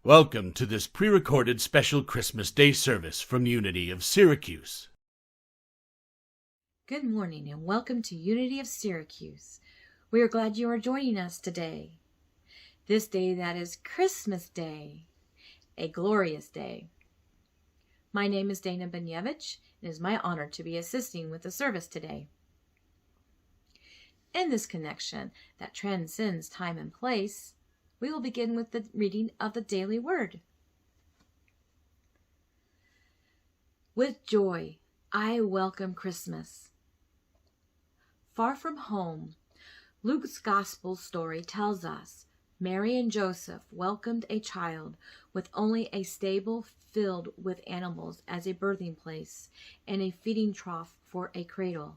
Welcome to this pre-recorded special Christmas Day service from Unity of Syracuse. Good morning and welcome to Unity of Syracuse. We are glad you are joining us today. This day that is Christmas Day, a glorious day. My name is Dana Benyevich. It is my honor to be assisting with the service today. In this connection that transcends time and place, we will begin with the reading of the daily word. With joy, I welcome Christmas. Far from home, Luke's gospel story tells us Mary and Joseph welcomed a child with only a stable filled with animals as a birthing place and a feeding trough for a cradle.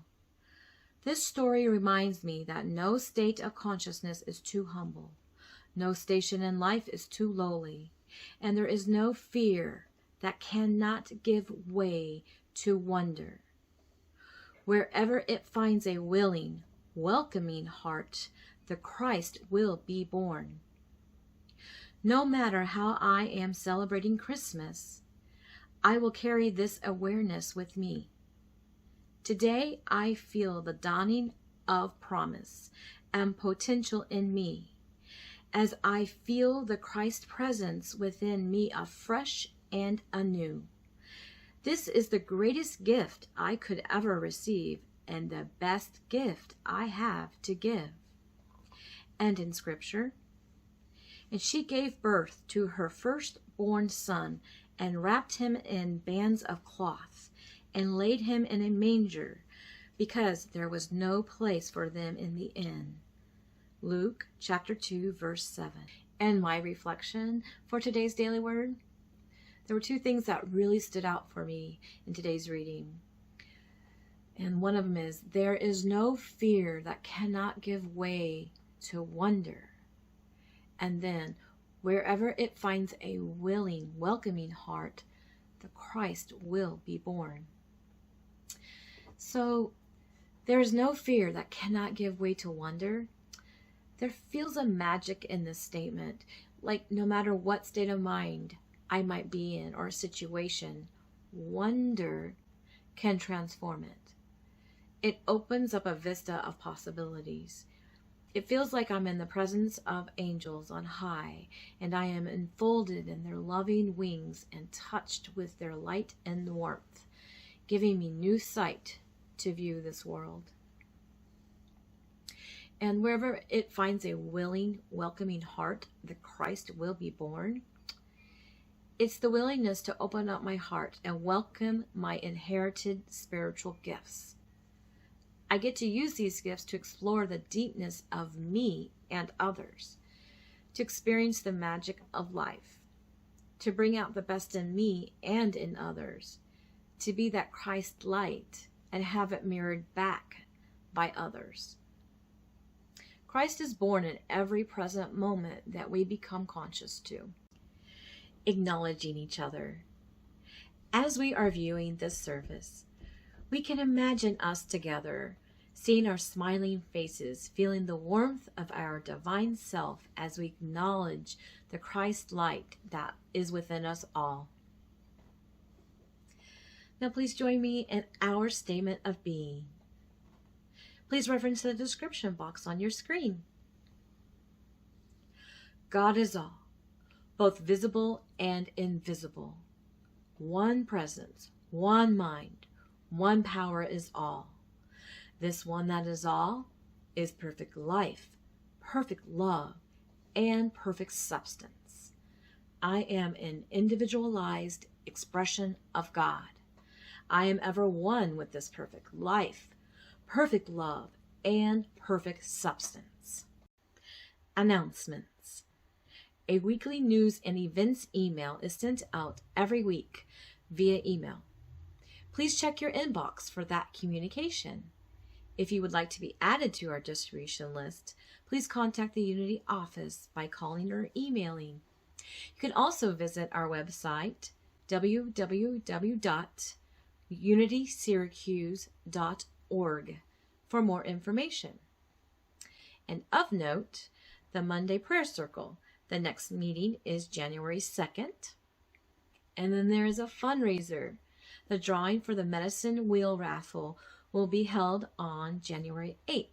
This story reminds me that no state of consciousness is too humble. No station in life is too lowly, and there is no fear that cannot give way to wonder. Wherever it finds a willing, welcoming heart, the Christ will be born. No matter how I am celebrating Christmas, I will carry this awareness with me. Today I feel the dawning of promise and potential in me, as I feel the Christ presence within me afresh and anew. This is the greatest gift I could ever receive and the best gift I have to give. And in Scripture, and she gave birth to her firstborn son and wrapped him in bands of cloth and laid him in a manger because there was no place for them in the inn. Luke chapter 2, verse 7. And my reflection for today's daily word, there were two things that really stood out for me in today's reading. And one of them is, there is no fear that cannot give way to wonder. And then, wherever it finds a willing, welcoming heart, the Christ will be born. So, there is no fear that cannot give way to wonder. There feels a magic in this statement, like no matter what state of mind I might be in or situation, wonder can transform it. It opens up a vista of possibilities. It feels like I'm in the presence of angels on high, and I am enfolded in their loving wings and touched with their light and warmth, giving me new sight to view this world. And wherever it finds a willing, welcoming heart, the Christ will be born. It's the willingness to open up my heart and welcome my inherited spiritual gifts. I get to use these gifts to explore the deepness of me and others, to experience the magic of life, to bring out the best in me and in others, to be that Christ light and have it mirrored back by others. Christ is born in every present moment that we become conscious to. Acknowledging each other. As we are viewing this service, we can imagine us together, seeing our smiling faces, feeling the warmth of our divine self as we acknowledge the Christ light that is within us all. Now please join me in our statement of being. Please reference the description box on your screen. God is all, both visible and invisible. One presence, one mind, one power is all. This one that is all is perfect life, perfect love, and perfect substance. I am an individualized expression of God. I am ever one with this perfect life, perfect love, and perfect substance. Announcements. A weekly news and events email is sent out every week via email. Please check your inbox for that communication. If you would like to be added to our distribution list, please contact the Unity office by calling or emailing. You can also visit our website, www.unitysyracuse.org, for more information. And of note, the Monday Prayer Circle The next meeting is January 2nd. And then there is a fundraiser. The drawing for the medicine wheel raffle will be held on January 8th.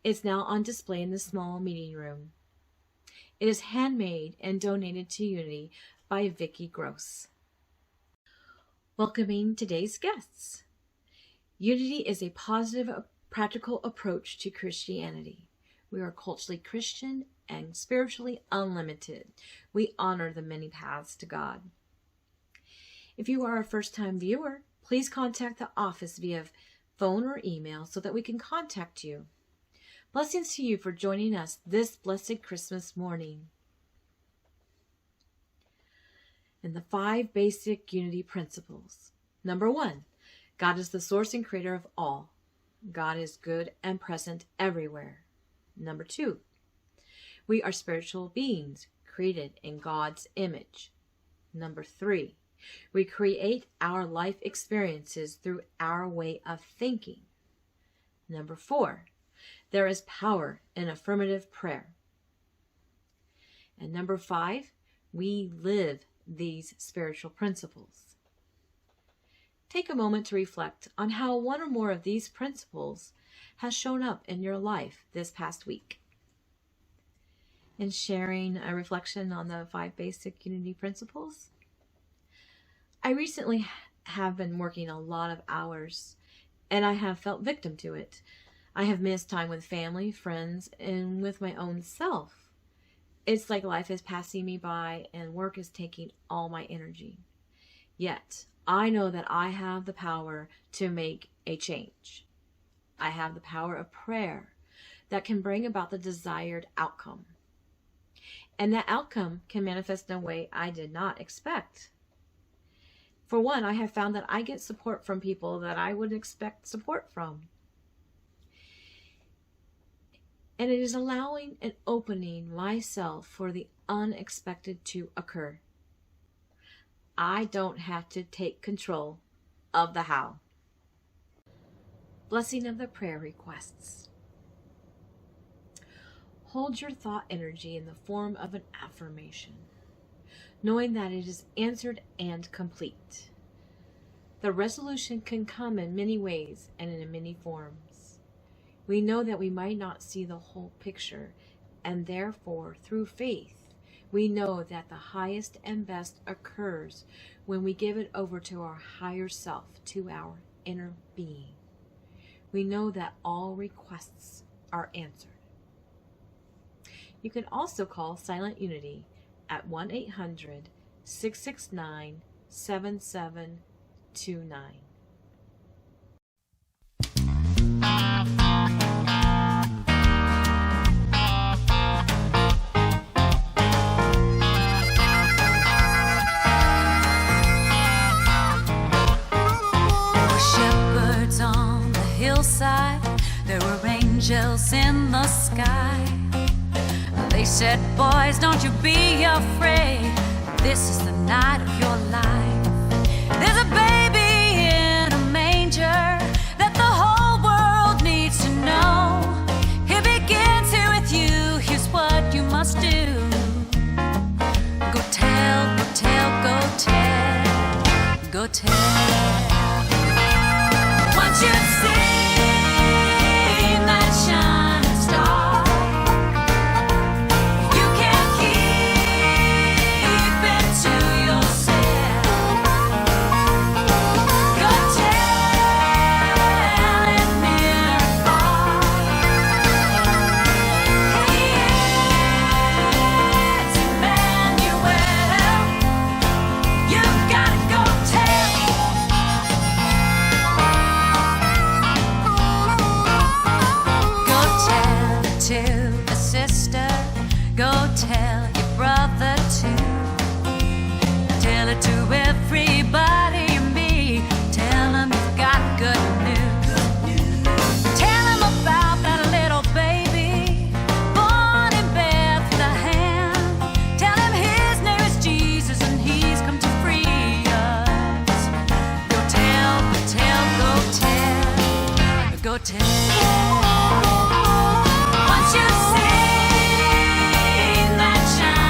It's now on display in the small meeting room. It is handmade and donated to Unity by Vicki Gross. Welcoming today's guests. Unity is a positive, practical approach to Christianity. We are culturally Christian and spiritually unlimited. We honor the many paths to God. If you are a first-time viewer, please contact the office via phone or email so that we can contact you. Blessings to you for joining us this blessed Christmas morning. And the 5 basic Unity principles. Number 1, God is the source and creator of all. God is good and present everywhere. Number 2, we are spiritual beings created in God's image. Number 3, we create our life experiences through our way of thinking. Number 4, there is power in affirmative prayer. And number 5, we live these spiritual principles. Take a moment to reflect on how one or more of these principles has shown up in your life this past week. In sharing a reflection on the 5 basic Unity principles, I recently have been working a lot of hours, and I have felt victim to it. I have missed time with family, friends, and with my own self. It's like life is passing me by and work is taking all my energy. Yet, I know that I have the power to make a change. I have the power of prayer that can bring about the desired outcome. And that outcome can manifest in a way I did not expect. For one, I have found that I get support from people that I would expect support from. And it is allowing and opening myself for the unexpected to occur. I don't have to take control of the how. Blessing of the prayer requests. Hold your thought energy in the form of an affirmation, knowing that it is answered and complete. The resolution can come in many ways and in many forms. We know that we might not see the whole picture, and therefore, through faith, we know that the highest and best occurs when we give it over to our higher self, to our inner being. We know that all requests are answered. You can also call Silent Unity at 1-800-669-7729. There were angels in the sky. They said, boys, don't you be afraid. This is the night of your life. There's a baby in a manger that the whole world needs to know. He begins here with you. Here's what you must do. Go tell, go tell, go tell, go tell. Once you see Once you've seen that shine.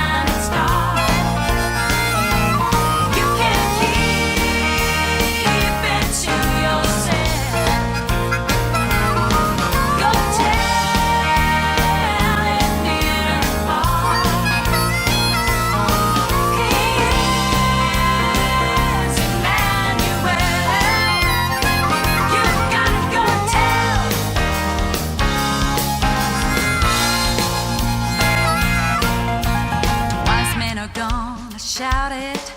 are gonna shout it,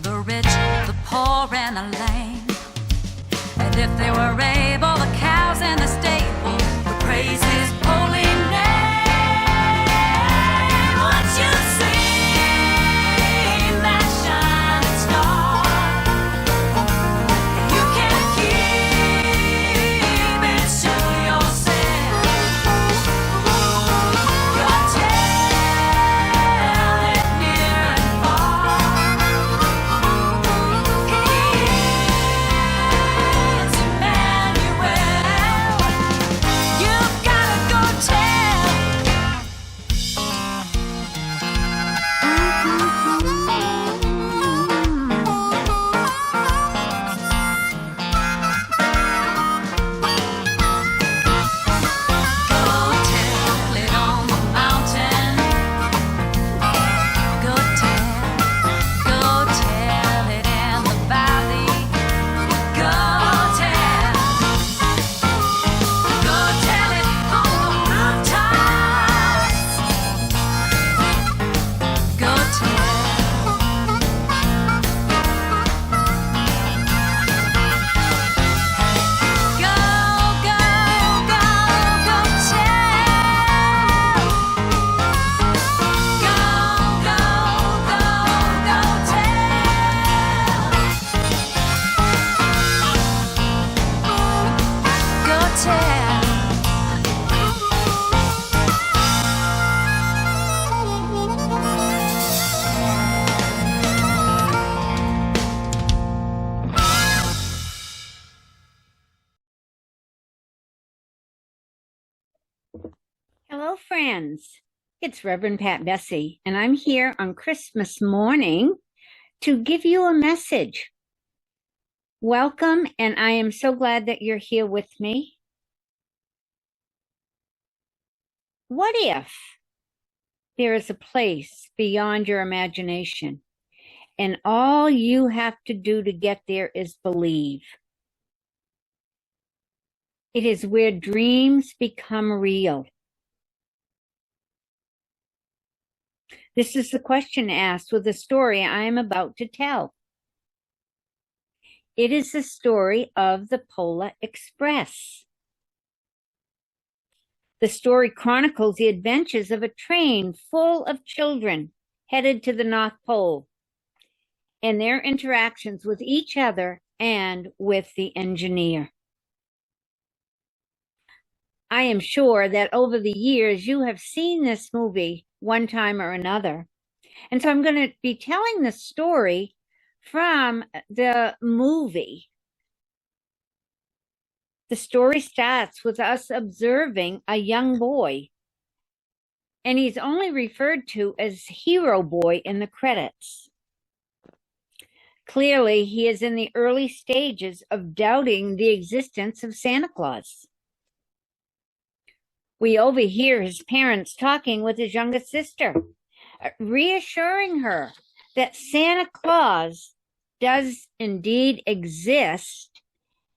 the rich, the poor, and the lame. And if they were able, the cows in the stable would praise his holy name. Once you've seen that shining star, you can't keep it to yourself. You'll tell it near and far. It's Emmanuel. You've gotta go tell. Go tell it on the mountain. Go tell it in the valley. Go tell it on the rooftops. Go tell. Go, go, go, go tell. Go, go, go, go tell. Go tell. Hello, friends. It's Reverend Pat Bessey, and I'm here on Christmas morning to give you a message. Welcome, and I am so glad that you're here with me. What if there is a place beyond your imagination, and all you have to do to get there is believe? It is where dreams become real. This is the question asked with the story I am about to tell. It is the story of the Polar Express. The story chronicles the adventures of a train full of children headed to the North Pole and their interactions with each other and with the engineer. I am sure that over the years you have seen this movie one time or another. And so I'm going to be telling the story from the movie. The story starts with us observing a young boy, and he's only referred to as Hero Boy in the credits. Clearly, he is in the early stages of doubting the existence of Santa Claus. We overhear his parents talking with his youngest sister, reassuring her that Santa Claus does indeed exist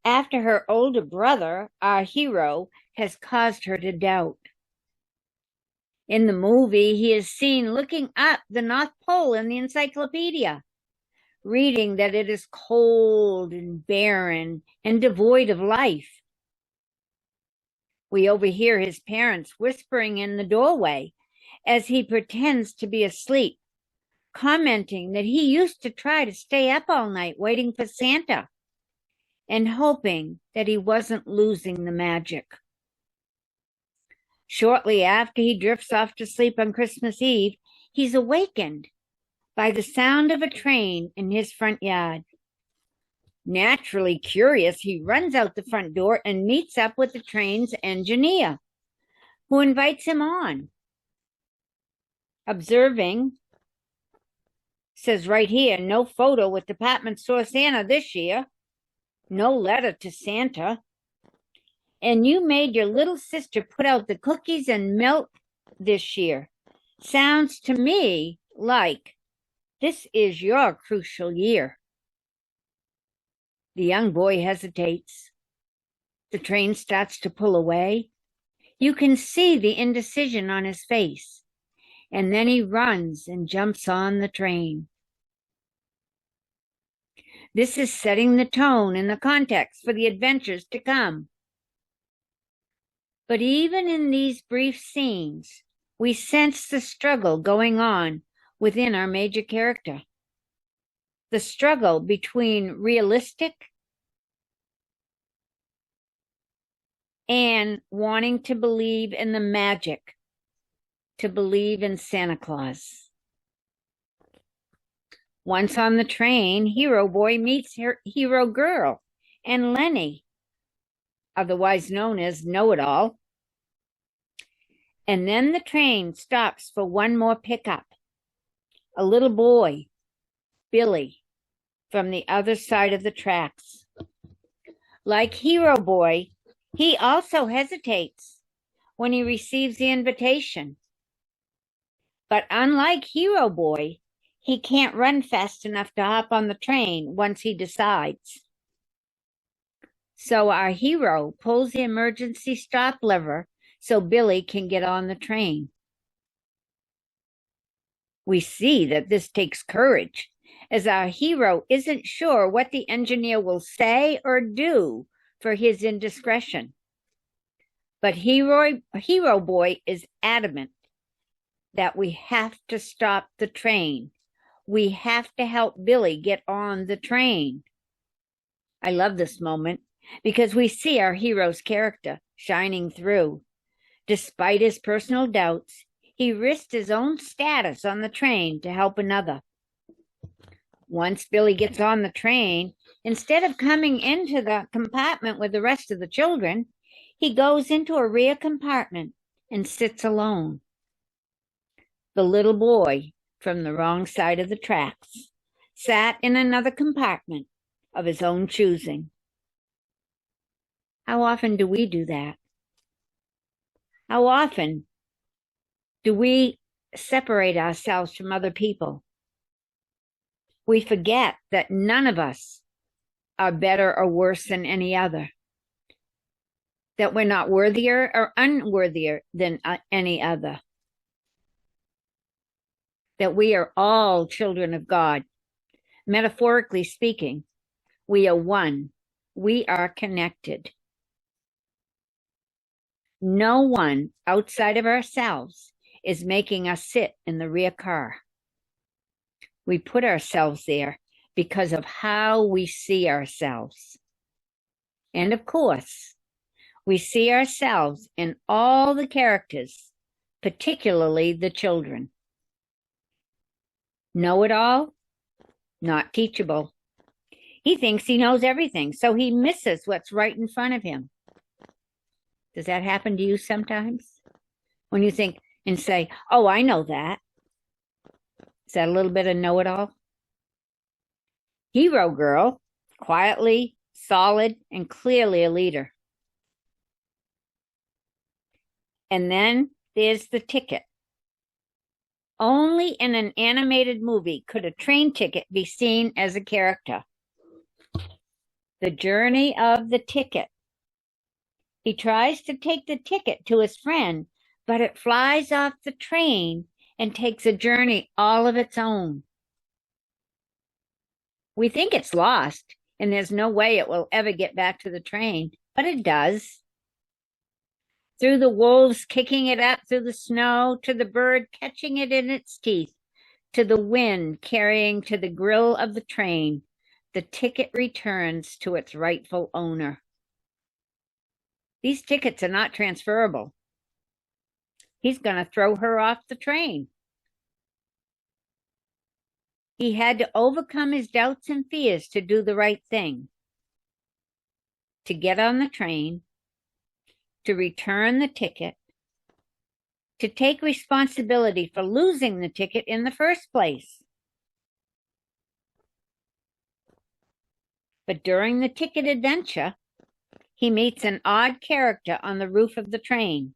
after her older brother, our hero, has caused her to doubt. In the movie, he is seen looking up the North Pole in the encyclopedia, reading that it is cold and barren and devoid of life. We overhear his parents whispering in the doorway as he pretends to be asleep, commenting that he used to try to stay up all night waiting for Santa and hoping that he wasn't losing the magic. Shortly after he drifts off to sleep on Christmas Eve, he's awakened by the sound of a train in his front yard. Naturally curious, he runs out the front door and meets up with the train's engineer, who invites him on. Observing, says right here, no photo with department store Santa this year, no letter to Santa, and you made your little sister put out the cookies and milk this year. Sounds to me like this is your crucial year. The young boy hesitates. The train starts to pull away. You can see the indecision on his face, and then he runs and jumps on the train. This is setting the tone and the context for the adventures to come. But even in these brief scenes, we sense the struggle going on within our major character. The struggle between realistic and wanting to believe in the magic, to believe in Santa Claus. Once on the train, Hero Boy meets Hero Girl and Lenny, otherwise known as Know-It-All. And then the train stops for one more pickup. A little boy, Billy, from the other side of the tracks. Like Hero Boy, he also hesitates when he receives the invitation. But unlike Hero Boy, he can't run fast enough to hop on the train once he decides. So our hero pulls the emergency stop lever so Billy can get on the train. We see that this takes courage, as our hero isn't sure what the engineer will say or do for his indiscretion. But Hero Boy is adamant that we have to stop the train. We have to help Billy get on the train. I love this moment because we see our hero's character shining through. Despite his personal doubts, he risked his own status on the train to help another. Once Billy gets on the train, instead of coming into the compartment with the rest of the children, he goes into a rear compartment and sits alone. The little boy from the wrong side of the tracks sat in another compartment of his own choosing. How often do we do that? How often do we separate ourselves from other people? We forget that none of us are better or worse than any other, that we're not worthier or unworthier than any other, that we are all children of God. Metaphorically speaking, we are one. We are connected. No one outside of ourselves is making us sit in the rear car. We put ourselves there because of how we see ourselves. And of course, we see ourselves in all the characters, particularly the children. Know-it-all, not teachable. He thinks he knows everything, so he misses what's right in front of him. Does that happen to you sometimes? When you think and say, oh, I know that. Is that a little bit of know-it-all? Hero Girl, quietly, solid, and clearly a leader. And then there's the ticket. Only in an animated movie could a train ticket be seen as a character. The journey of the ticket. He tries to take the ticket to his friend, but it flies off the train and takes a journey all of its own. We think it's lost, and there's no way it will ever get back to the train, but it does. Through the wolves kicking it up through the snow, to the bird catching it in its teeth, to the wind carrying to the grill of the train, the ticket returns to its rightful owner. These tickets are not transferable. He's going to throw her off the train. He had to overcome his doubts and fears to do the right thing, to get on the train, to return the ticket, to take responsibility for losing the ticket in the first place. But during the ticket adventure, he meets an odd character on the roof of the train.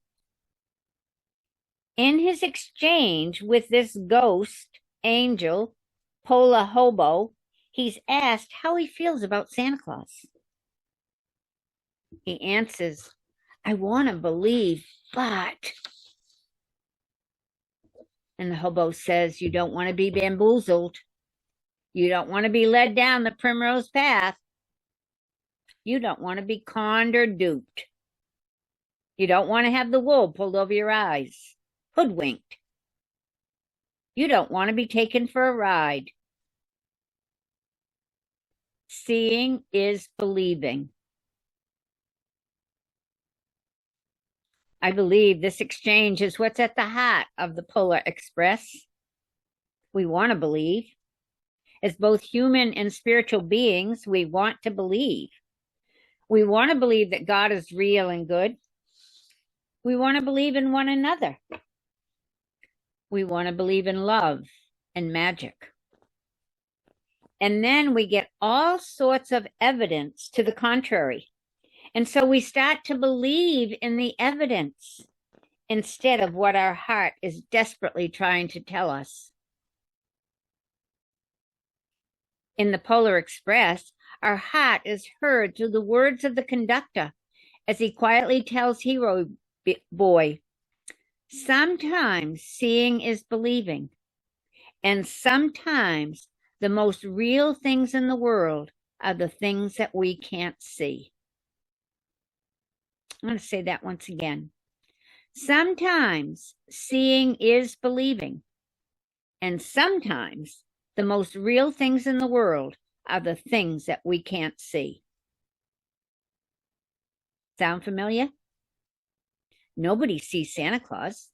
In his exchange with this ghost, angel, polar hobo, he's asked how he feels about Santa Claus. He answers, I want to believe, but... And the hobo says, you don't want to be bamboozled. You don't want to be led down the primrose path. You don't want to be conned or duped. You don't want to have the wool pulled over your eyes, hoodwinked. You don't want to be taken for a ride. Seeing is believing. I believe this exchange is what's at the heart of the Polar Express. We want to believe. As both human and spiritual beings, we want to believe. We want to believe that God is real and good. We want to believe in one another. We want to believe in love and magic. And then we get all sorts of evidence to the contrary. And so we start to believe in the evidence instead of what our heart is desperately trying to tell us. In the Polar Express, our heart is heard through the words of the conductor as he quietly tells Hero Boy, sometimes seeing is believing, and sometimes the most real things in the world are the things that we can't see. I'm going to say that once again. Sometimes seeing is believing, and sometimes the most real things in the world are the things that we can't see. Sound familiar? Nobody sees Santa Claus,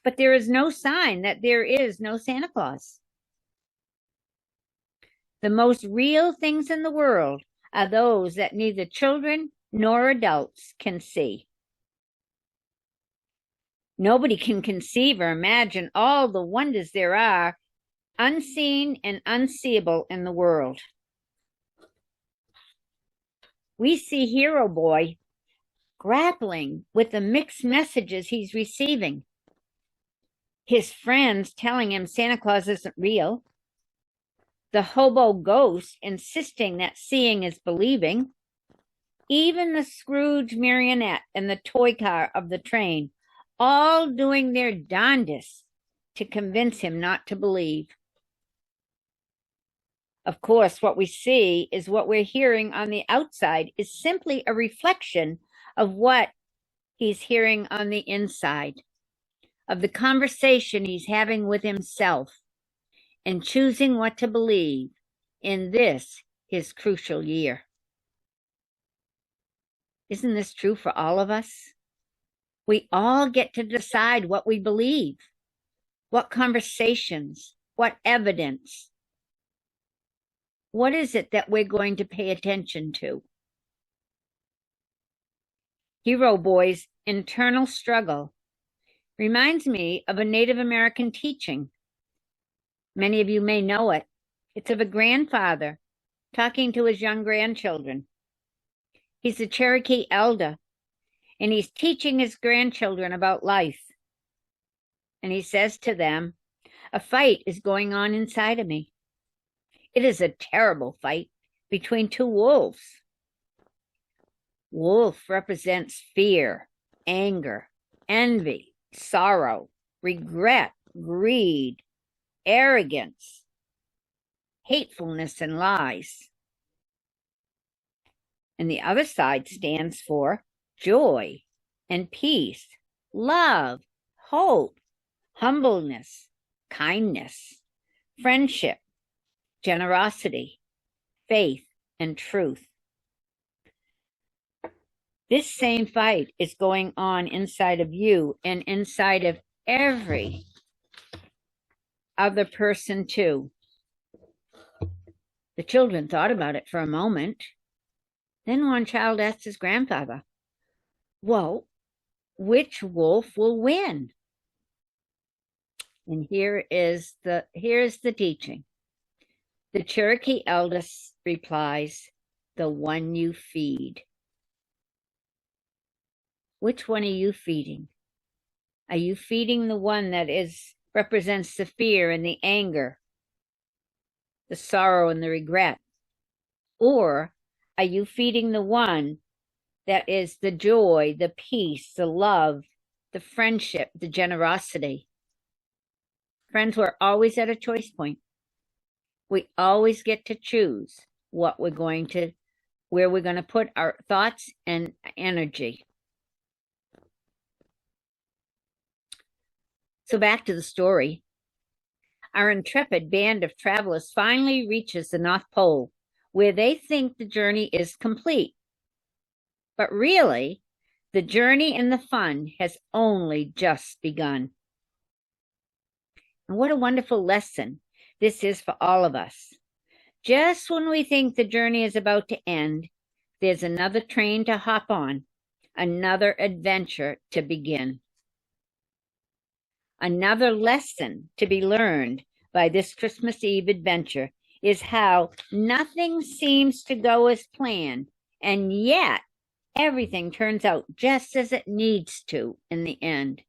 but there is no sign that there is no Santa Claus. The most real things in the world are those that neither children nor adults can see. Nobody can conceive or imagine all the wonders there are, unseen and unseeable in the world. We see Hero Boy grappling with the mixed messages he's receiving. His friends telling him Santa Claus isn't real. The hobo ghost insisting that seeing is believing. Even the Scrooge marionette and the toy car of the train, all doing their darndest to convince him not to believe. Of course, what we see is what we're hearing on the outside is simply a reflection of what he's hearing on the inside, of the conversation he's having with himself, and choosing what to believe in this, his crucial year. Isn't this true for all of us? We all get to decide what we believe, what conversations, what evidence. What is it that we're going to pay attention to? Hero Boy's internal struggle reminds me of a Native American teaching. Many of you may know it. It's of a grandfather talking to his young grandchildren. He's a Cherokee elder, and he's teaching his grandchildren about life. And he says to them, a fight is going on inside of me. It is a terrible fight between two wolves. Wolf represents fear, anger, envy, sorrow, regret, greed, arrogance, hatefulness, and lies. And the other side stands for joy and peace, love, hope, humbleness, kindness, friendship, generosity, faith, and truth. This same fight is going on inside of you and inside of every other person too. The children thought about it for a moment. Then one child asked his grandfather, well, which wolf will win? And here's the teaching. The Cherokee eldest replies, the one you feed. Which one are you feeding? Are you feeding the one that represents the fear and the anger, the sorrow and the regret? Or are you feeding the one that is the joy, the peace, the love, the friendship, the generosity? Friends, we're always at a choice point. We always get to choose where we're going to put our thoughts and energy. So back to the story. Our intrepid band of travelers finally reaches the North Pole, where they think the journey is complete. But really, the journey and the fun has only just begun. And what a wonderful lesson this is for all of us. Just when we think the journey is about to end, there's another train to hop on, another adventure to begin. Another lesson to be learned by this Christmas Eve adventure is how nothing seems to go as planned, and yet everything turns out just as it needs to in the end.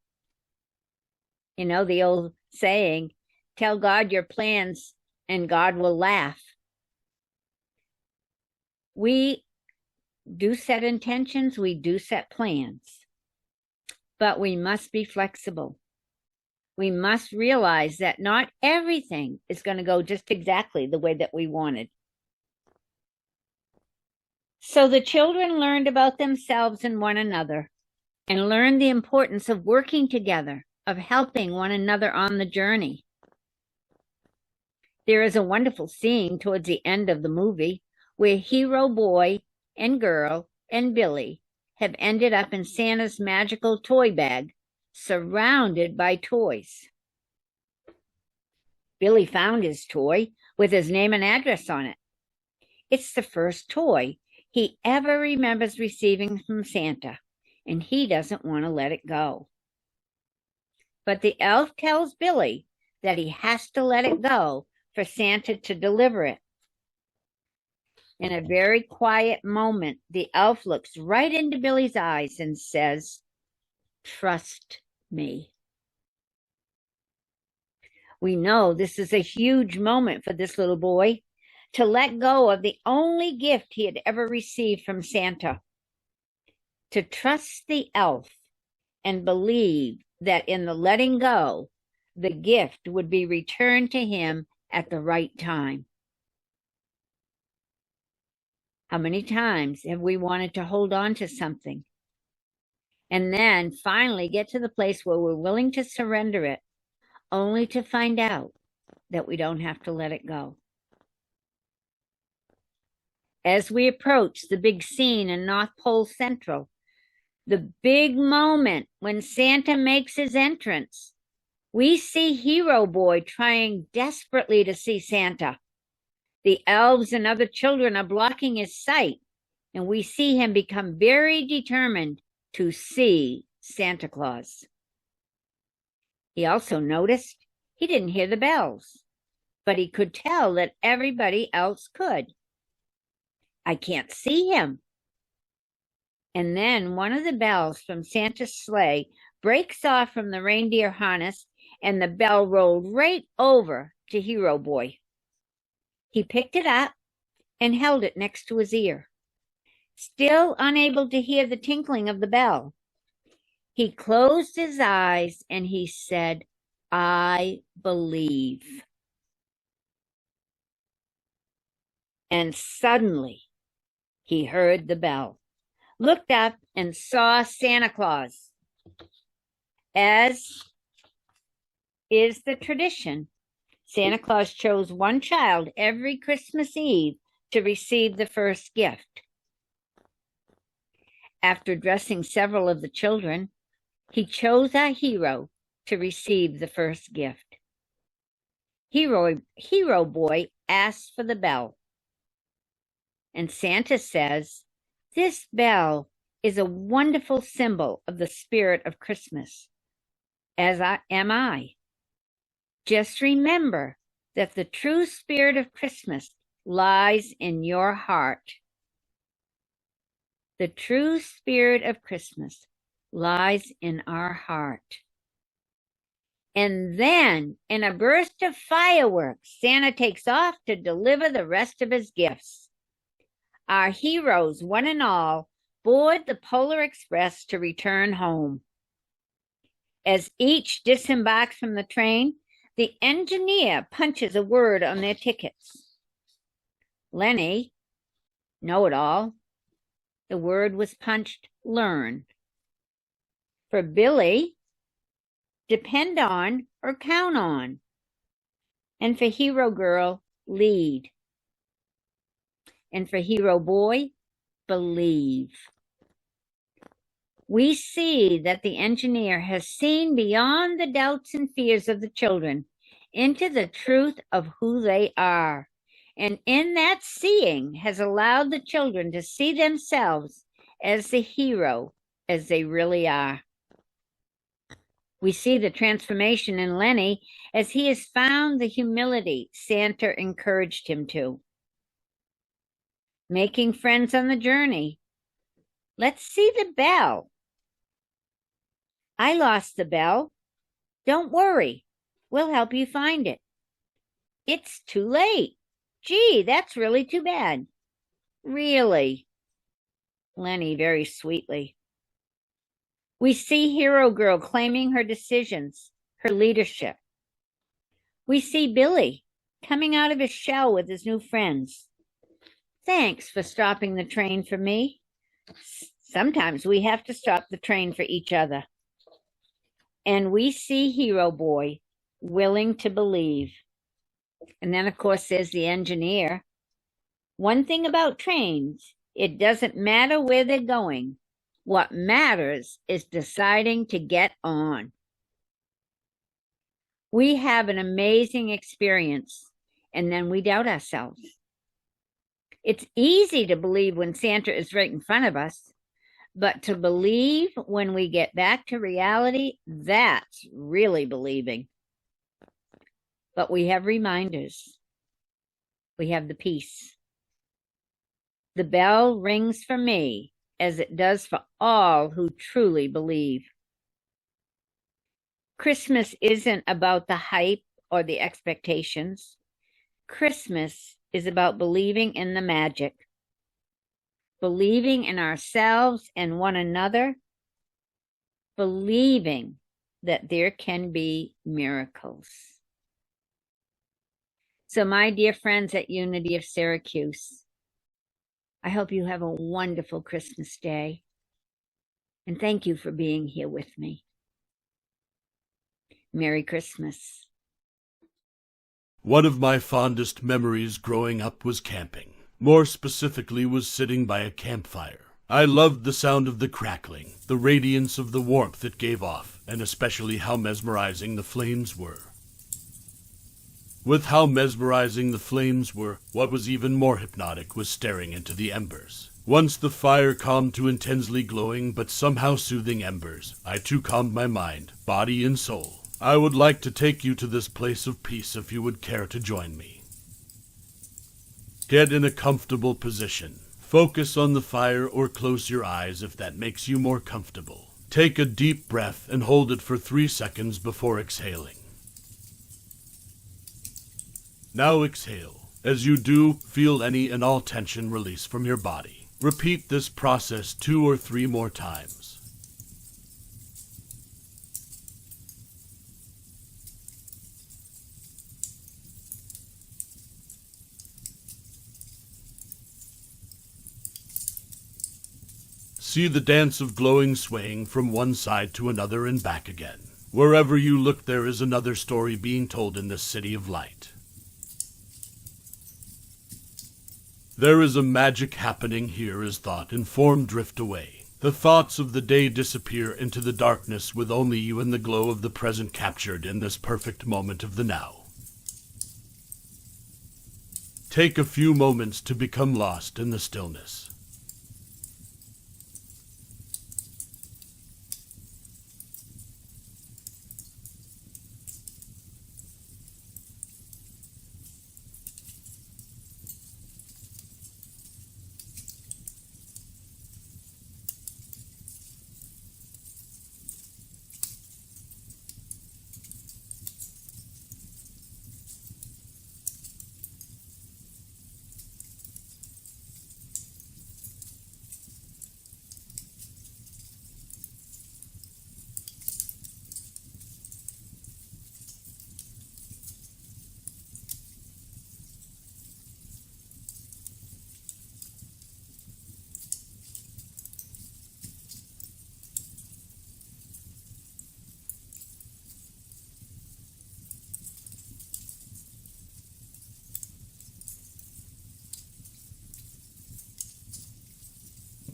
You know, the old saying, tell God your plans and God will laugh. We do set intentions, we do set plans, but we must be flexible. We must realize that not everything is going to go just exactly the way that we wanted. So the children learned about themselves and one another, and learned the importance of working together, of helping one another on the journey. There is a wonderful scene towards the end of the movie where hero boy and girl and Billy have ended up in Santa's magical toy bag, surrounded by toys. Billy found his toy with his name and address on it. It's the first toy he ever remembers receiving from Santa, and he doesn't want to let it go. But the elf tells Billy that he has to let it go for Santa to deliver it. In a very quiet moment, the elf looks right into Billy's eyes and says, "Trust me." We know this is a huge moment for this little boy, to let go of the only gift he had ever received from Santa, to trust the elf and believe that in the letting go, the gift would be returned to him at the right time. How many times have we wanted to hold on to something and then finally get to the place where we're willing to surrender it, only to find out that we don't have to let it go? As we approach the big scene in North Pole Central, the big moment when Santa makes his entrance, we see Hero Boy trying desperately to see Santa. The elves and other children are blocking his sight, and we see him become very determined to see Santa Claus. He also noticed he didn't hear the bells, but he could tell that everybody else could. "I can't see him." And then one of the bells from Santa's sleigh breaks off from the reindeer harness, and the bell rolled right over to Hero Boy. He picked it up and held it next to his ear. Still unable to hear the tinkling of the bell, he closed his eyes and he said, "I believe." And suddenly he heard the bell, looked up and saw Santa Claus. As is the tradition, Santa Claus chose one child every Christmas Eve to receive the first gift. After dressing several of the children, he chose our hero to receive the first gift. Hero Boy asked for the bell. And Santa says, "This bell is a wonderful symbol of the spirit of Christmas, as am I. Just remember that the true spirit of Christmas lies in your heart. The true spirit of Christmas lies in our heart." And then, in a burst of fireworks, Santa takes off to deliver the rest of his gifts. Our heroes, one and all, board the Polar Express to return home. As each disembarks from the train, The engineer punches a word on their tickets. Lenny, know-it-all. The word was punched, learn. For Billy, depend on or count on. And for hero girl, lead. And for hero boy, believe. We see that the engineer has seen beyond the doubts and fears of the children into the truth of who they are. And in that seeing has allowed the children to see themselves as the hero as they really are. We see the transformation in Lenny as he has found the humility Santa encouraged him to. Making friends on the journey. Let's see the bell. I lost the bell. Don't worry. We'll help you find it. It's too late. Gee, that's really too bad. Really? Lenny very sweetly. We see hero girl claiming her decisions, her leadership. We see Billy coming out of his shell with his new friends. Thanks for stopping the train for me. Sometimes we have to stop the train for each other. And we see hero boy willing to believe. And then, of course, there's the engineer. One thing about trains, it doesn't matter where they're going. What matters is deciding to get on. We have an amazing experience, and then we doubt ourselves. It's easy to believe when Santa is right in front of us, but to believe when we get back to reality, that's really believing. But we have reminders. We have the peace. The bell rings for me as it does for all who truly believe. Christmas isn't about the hype or the expectations. Christmas is about believing in the magic, believing in ourselves and one another, believing that there can be miracles. So, my dear friends at Unity of Syracuse, I hope you have a wonderful Christmas day. And thank you for being here with me. Merry Christmas. One of my fondest memories growing up was camping. More specifically, was sitting by a campfire. I loved the sound of the crackling, the radiance of the warmth it gave off, and especially how mesmerizing the flames were. With how mesmerizing the flames were, what was even more hypnotic was staring into the embers. Once the fire calmed to intensely glowing but somehow soothing embers, I too calmed my mind, body, and soul. I would like to take you to this place of peace if you would care to join me. Get in a comfortable position. Focus on the fire or close your eyes if that makes you more comfortable. Take a deep breath and hold it for 3 seconds before exhaling. Now exhale. As you do, feel any and all tension release from your body. Repeat this process 2 or 3 more times. See the dance of glowing swaying from one side to another and back again. Wherever you look, there is another story being told in this city of light. There is a magic happening here as thought and form drift away. The thoughts of the day disappear into the darkness with only you and the glow of the present captured in this perfect moment of the now. Take a few moments to become lost in the stillness.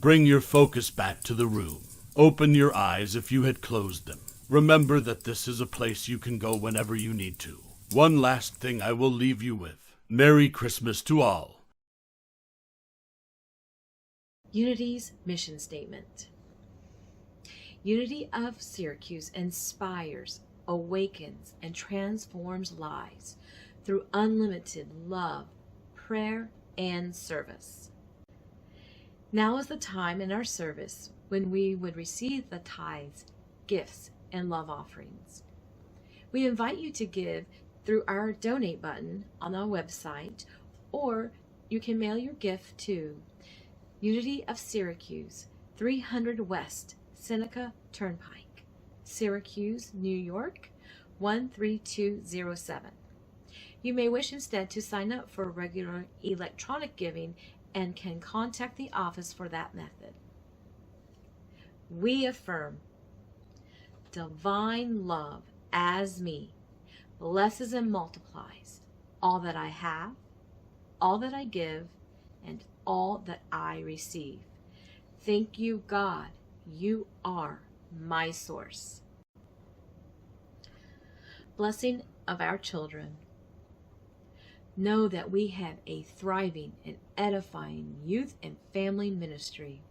Bring your focus back to the room. Open your eyes if you had closed them. Remember that this is a place you can go whenever you need to. One last thing I will leave you with. Merry Christmas to all. Unity's mission statement. Unity of Syracuse inspires, awakens, and transforms lives through unlimited love, prayer, and service. Now is the time in our service when we would receive the tithes, gifts, and love offerings. We invite you to give through our donate button on our website, or you can mail your gift to Unity of Syracuse, 300 West Seneca Turnpike, Syracuse, New York, 13207. You may wish instead to sign up for regular electronic giving and can contact the office for that method. We affirm divine love as me blesses and multiplies all that I have, all that I give, and all that I receive. Thank you, God. You are my source. Blessing of our children. Know that we have a thriving and edifying youth and family ministry.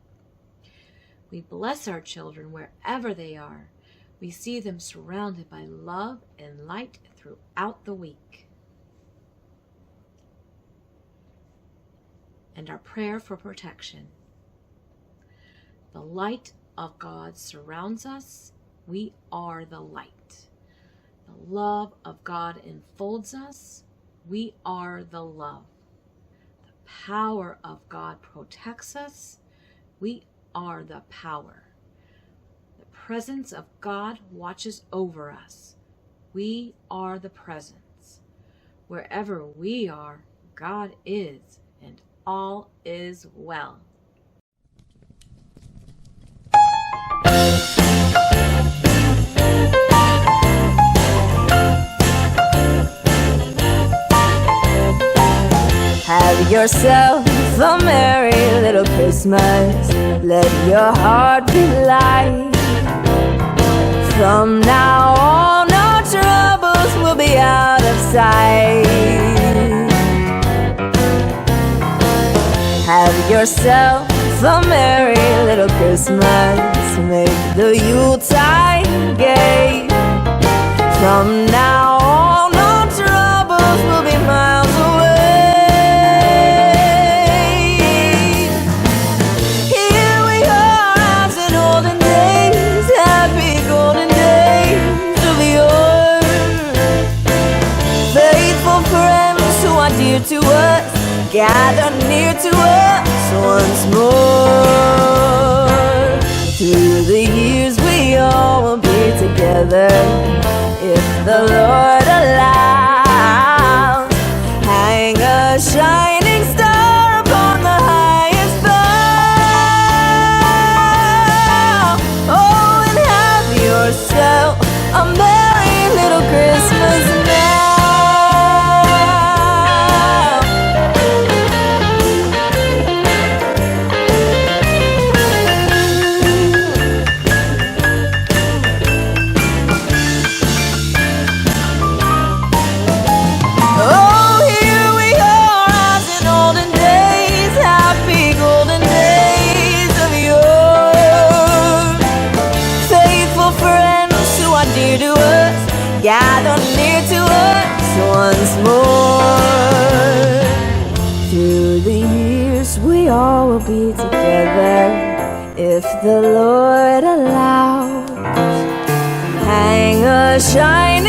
We bless our children wherever they are. We see them surrounded by love and light throughout the week. And our prayer for protection. The light of God surrounds us. We are the light. The love of God enfolds us. We are the love. The power of God protects us. We are the power. The presence of God watches over us. We are the presence. Wherever we are, God is, and all is well. Have yourself a merry little Christmas. Let your heart be light. From now on, our troubles will be out of sight. Have yourself a merry little Christmas. Make the Yuletide gay. From now on, our troubles will be miles away. Here we are as in olden days, happy golden days of yore. Faithful friends who are dear to us, gather near to us once more. Through the years we all will be together, if the Lord allows. Hang a shining star upon the highest bough. Oh, and have yourself a merry little Christmas now. Gather near to us once more. Through the years we all will be together, if the Lord allows. Hang a shine